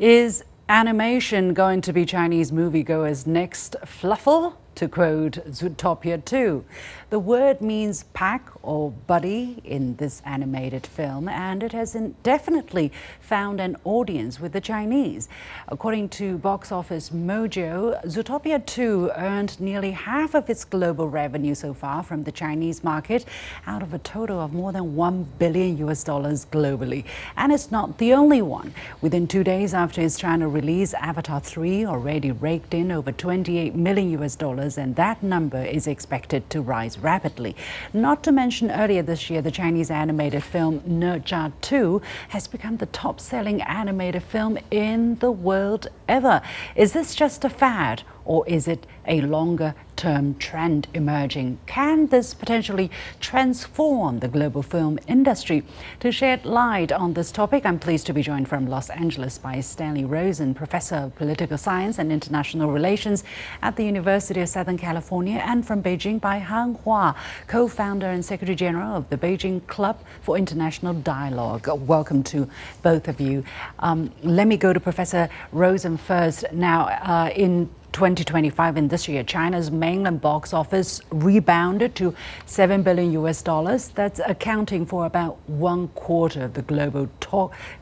Is animation going to be Chinese moviegoers' next fluffle? To quote Zootopia 2, the word means pack or buddy in this animated film, and it has definitely found an audience with the Chinese. According to Box Office Mojo, Zootopia 2 earned nearly half of its global revenue so far from the Chinese market, out of a total of more than $1 billion globally. And it's not the only one. Within 2 days after its China release, Avatar 3 already raked in over $28 million, and that number is expected to rise rapidly. Not to mention, earlier this year, the Chinese animated film Ne Zha 2 has become the top-selling animated film in the world ever. Is this just a fad, or is it a longer-term trend emerging? Can this potentially transform the global film industry? To shed light on this topic, I'm pleased to be joined from Los Angeles by Stanley Rosen, Professor of Political Science and International Relations at the University of Southern California, and from Beijing by Han Hua, co-founder and Secretary General of the Beijing Club for International Dialogue. Welcome to both of you. Let me go to Professor Rosen first. Now, in 2025, in this year, China's mainland box office rebounded to $7 billion. That's accounting for about 1/4 of the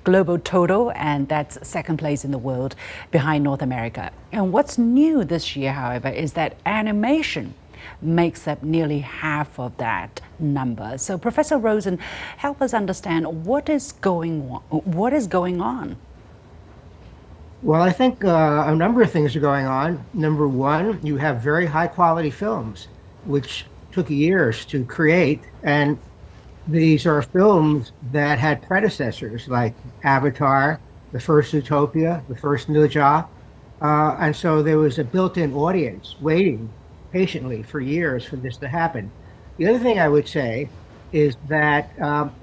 global total, and that's second place in the world behind North America. And what's new this year, however, is that animation makes up nearly half of that number. So, Professor Rosen, help us understand what is going on. Well, I think a number of things are going on. Number one, you have very high quality films, which took years to create. And these are films that had predecessors like Avatar, the first Zootopia, the first Ne Zha. And so there was a built-in audience waiting patiently for years for this to happen. The other thing I would say is that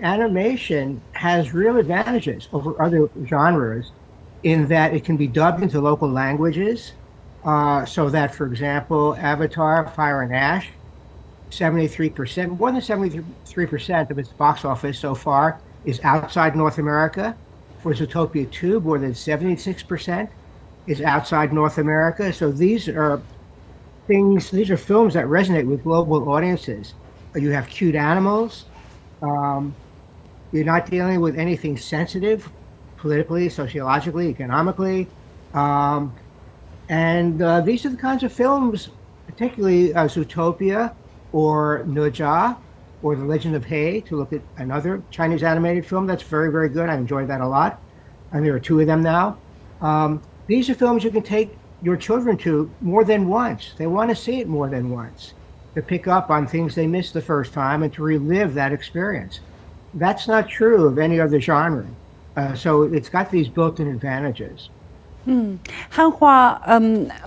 animation has real advantages over other genres, in that it can be dubbed into local languages, so that, for example, Avatar, Fire and Ash, 73%, more than 73% of its box office so far is outside North America. For Zootopia 2, more than 76% is outside North America. So these are films that resonate with global audiences. You have cute animals. You're not dealing with anything sensitive, politically, sociologically, economically. And these are the kinds of films, particularly Zootopia or Ne Zha or The Legend of Hay, to look at another Chinese animated film that's very, very good. I enjoyed that a lot. And there are 2 of them now. These are films you can take your children to more than once. They want to see it more than once, to pick up on things they missed the first time and to relive that experience. That's not true of any other genre. So it's got these built-in advantages. Han Hua,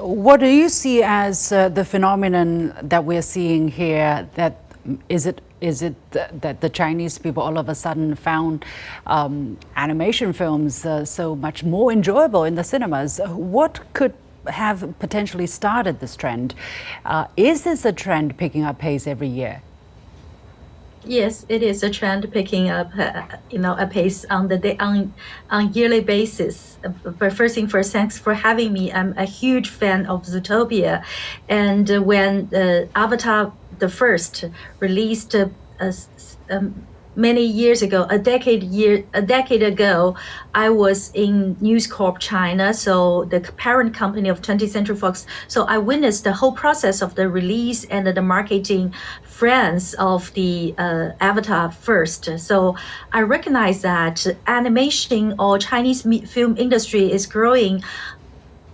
what do you see as the phenomenon that we're seeing here? That is it that the Chinese people all of a sudden found animation films so much more enjoyable in the cinemas? What could have potentially started this trend? Is this a trend picking up pace every year? Yes, it is a trend picking up, a pace on yearly basis. But first thing first, thanks for having me. I'm a huge fan of Zootopia, and when Avatar the first released many years ago, a decade ago, I was in News Corp China, so the parent company of 20th Century Fox. So I witnessed the whole process of the release and the marketing friends of the Avatar first. So I recognize that animation or Chinese film industry is growing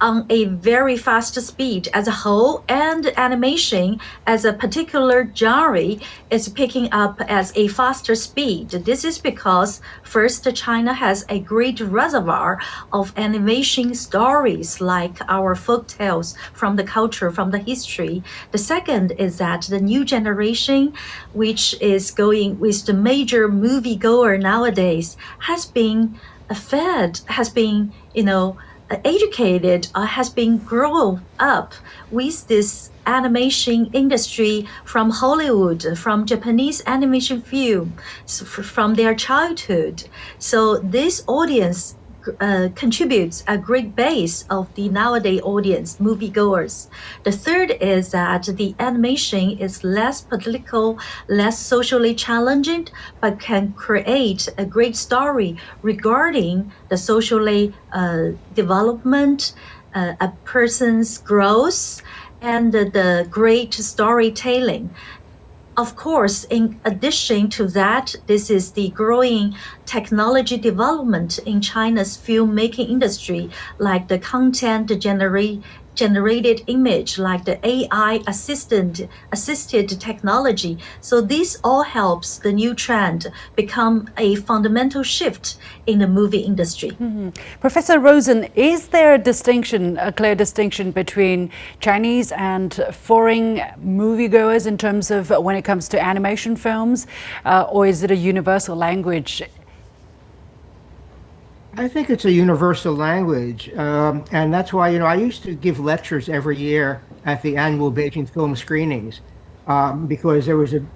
on a very fast speed as a whole, and animation as a particular genre is picking up as a faster speed. This is because first, China has a great reservoir of animation stories like our folk tales from the culture, from the history. The second is that the new generation, which is going with the major moviegoer nowadays, has been educated, has been grown up with this animation industry from Hollywood, from Japanese animation film, from their childhood. So this audience contributes a great base of the nowadays audience, moviegoers. The third is that the animation is less political, less socially challenging, but can create a great story regarding the socially development, a person's growth, and the great storytelling. Of course, in addition to that, this is the growing technology development in China's filmmaking industry, like the content generated image, like the AI assisted technology. So this all helps the new trend become a fundamental shift in the movie industry. Professor Rosen, is there a clear distinction between Chinese and foreign moviegoers in terms of when it comes to animation films, or is it a universal language? I think it's a universal language, and that's why I used to give lectures every year at the annual Beijing film screenings, because there was a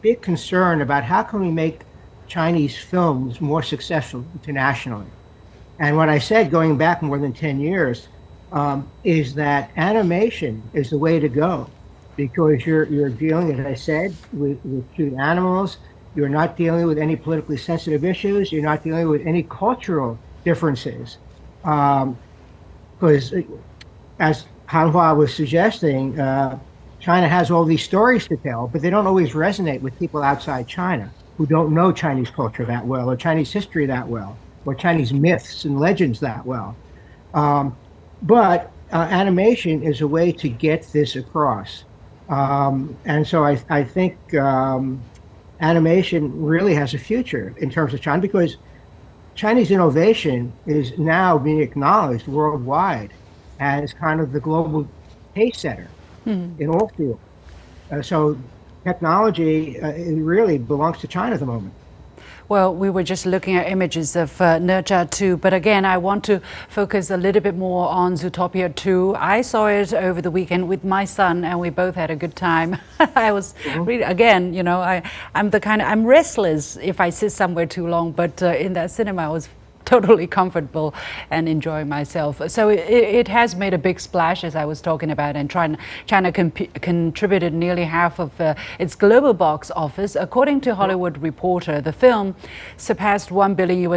big concern about how can we make Chinese films more successful internationally. And what I said, going back more than 10 years, is that animation is the way to go, because you're dealing, as I said, with cute animals. You're not dealing with any politically sensitive issues. You're not dealing with any cultural differences. Because as Hanhua was suggesting, China has all these stories to tell, but they don't always resonate with people outside China who don't know Chinese culture that well, or Chinese history that well, or Chinese myths and legends that well. But animation is a way to get this across. And so I think animation really has a future in terms of China, because Chinese innovation is now being acknowledged worldwide as kind of the global pace setter in all fields. So technology it really belongs to China at the moment. Well, we were just looking at images of Ne Zha 2, but again, I want to focus a little bit more on Zootopia 2. I saw it over the weekend with my son, and we both had a good time. I was really, again, I'm restless if I sit somewhere too long, but in that cinema, I was totally comfortable and enjoying myself. So it has made a big splash, as I was talking about, and China contributed nearly half of its global box office. According to Hollywood Reporter, the film surpassed $1 billion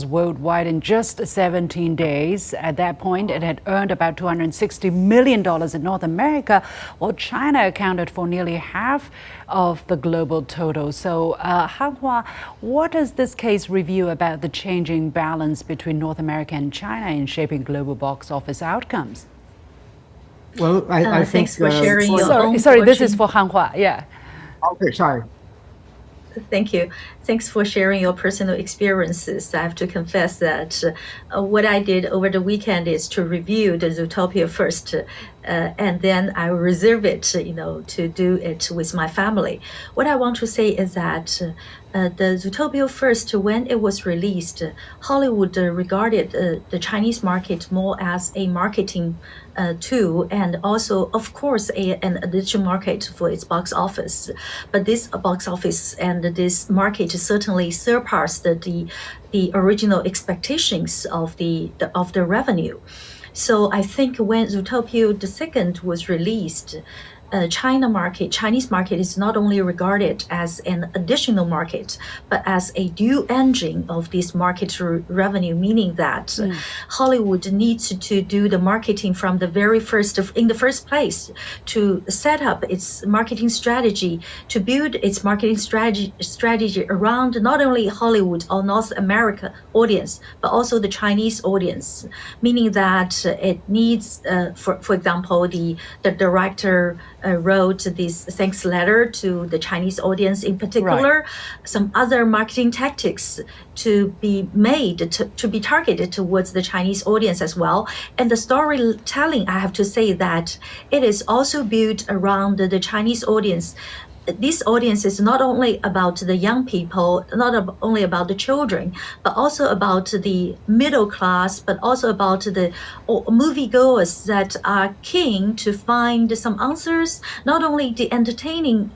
worldwide in just 17 days. At that point, it had earned about $260 million in North America, while China accounted for nearly half of the global total. So, Hanhua, what does this case reveal about the changing balance between North America and China in shaping global box office outcomes? Well, I think... Thanks for sharing your own Sorry, this is for Hanhua, yeah. Okay, sorry. Thank you. Thanks for sharing your personal experiences. I have to confess that what I did over the weekend is to review the Zootopia first, and then I reserve it, to do it with my family. What I want to say is that the Zootopia first, when it was released, Hollywood regarded the Chinese market more as a marketing tool, and also, of course, an additional market for its box office. But this box office and this market certainly surpassed the original expectations of the revenue. So I think when Zootopia the second was released, Chinese market is not only regarded as an additional market, but as a dual engine of this market revenue, meaning that Hollywood needs to do the marketing from the very first, in the first place, to set up its marketing strategy, to build its marketing strategy around not only Hollywood or North America audience, but also the Chinese audience, meaning that it needs, for example, the director wrote this thanks letter to the Chinese audience in particular, right. Some other marketing tactics to be made, to be targeted towards the Chinese audience as well. And the storytelling, I have to say that it is also built around the Chinese audience. This audience is not only about the young people, not only about the children, but also about the middle class, but also about the moviegoers that are keen to find some answers, not only the entertaining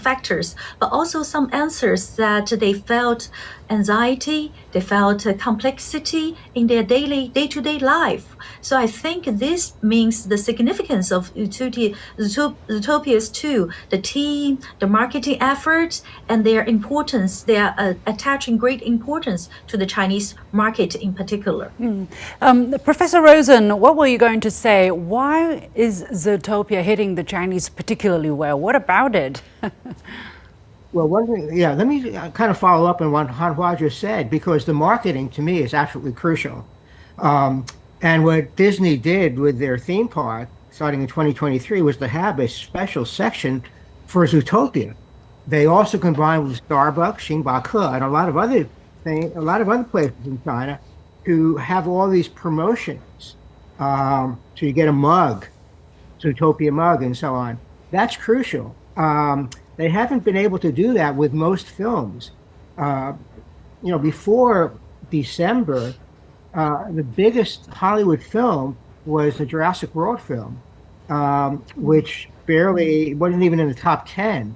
factors, but also some answers that they felt anxiety, they felt complexity in their day-to-day life. So I think this means the significance of Zootopia's too, the team, the marketing efforts, and their importance. They are attaching great importance to the Chinese market in particular. Professor Rosen, what were you going to say? Why is Zootopia hitting the Chinese particularly well? What about it? Well, one thing, yeah, let me kind of follow up on what Hanhua just said, because the marketing to me is absolutely crucial. And what Disney did with their theme park starting in 2023 was to have a special section for Zootopia. They also combined with Starbucks, Xingbake, and a lot of other things, a lot of other places in China to have all these promotions. So you get a mug, Zootopia mug, and so on. That's crucial. They haven't been able to do that with most films. Before December, the biggest Hollywood film was the Jurassic World film, which barely wasn't even in the top 10,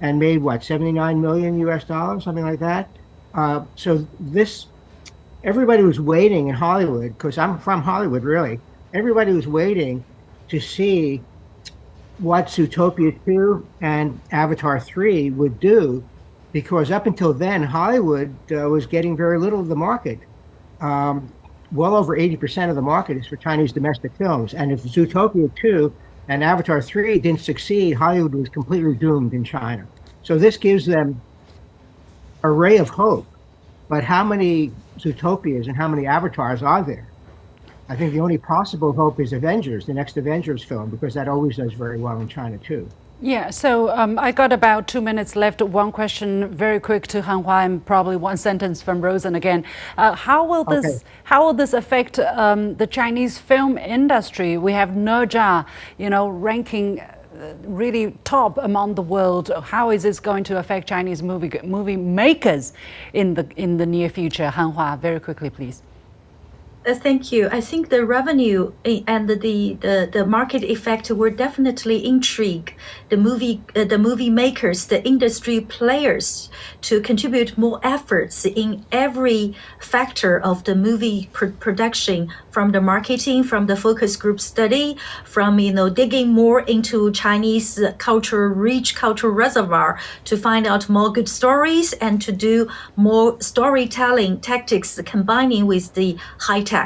and made what, 79 million US dollars, something like that. So everybody was waiting in Hollywood, because I'm from Hollywood, really. Everybody was waiting to see what Zootopia 2 and Avatar 3 would do, because up until then, Hollywood was getting very little of the market. Well over 80% of the market is for Chinese domestic films. And if Zootopia 2 and Avatar 3 didn't succeed, Hollywood was completely doomed in China. So this gives them a ray of hope. But how many Zootopias and how many Avatars are there? I think the only possible hope is Avengers, the next Avengers film, because that always does very well in China too. Yeah, so I got about 2 minutes left. One question, very quick, to Hanhua, and probably one sentence from Rosen again. How will this affect the Chinese film industry? We have Ne Zha, ranking really top among the world. How is this going to affect Chinese movie makers in the near future? Hanhua, very quickly, please. Thank you. I think the revenue and the market effect will definitely intrigue the movie makers, the industry players, to contribute more efforts in every factor of the movie production, from the marketing, from the focus group study, from digging more into Chinese rich cultural reservoir to find out more good stories and to do more storytelling tactics combining with the high tech.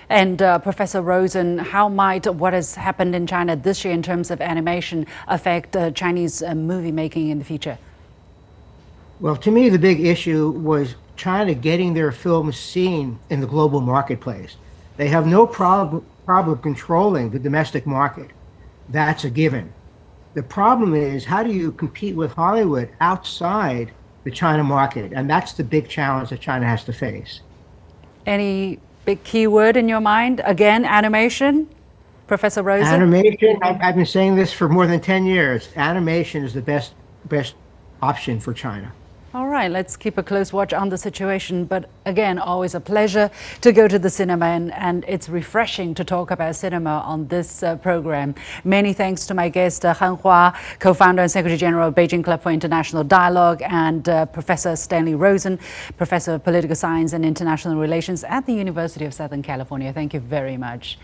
And Professor Rosen, how might what has happened in China this year in terms of animation affect Chinese movie making in the future? Well, to me, the big issue was China getting their films seen in the global marketplace. They have no problem controlling the domestic market. That's a given. The problem is, how do you compete with Hollywood outside the China market? And that's the big challenge that China has to face. Any big keyword in your mind? Again, animation? Professor Rosen? Animation, I've been saying this for more than 10 years. Animation is the best option for China. All right, let's keep a close watch on the situation. But again, always a pleasure to go to the cinema, and it's refreshing to talk about cinema on this program. Many thanks to my guest, Hanhua, co-founder and Secretary General of Beijing Club for International Dialogue, and Professor Stanley Rosen, Professor of Political Science and International Relations at the University of Southern California. Thank you very much.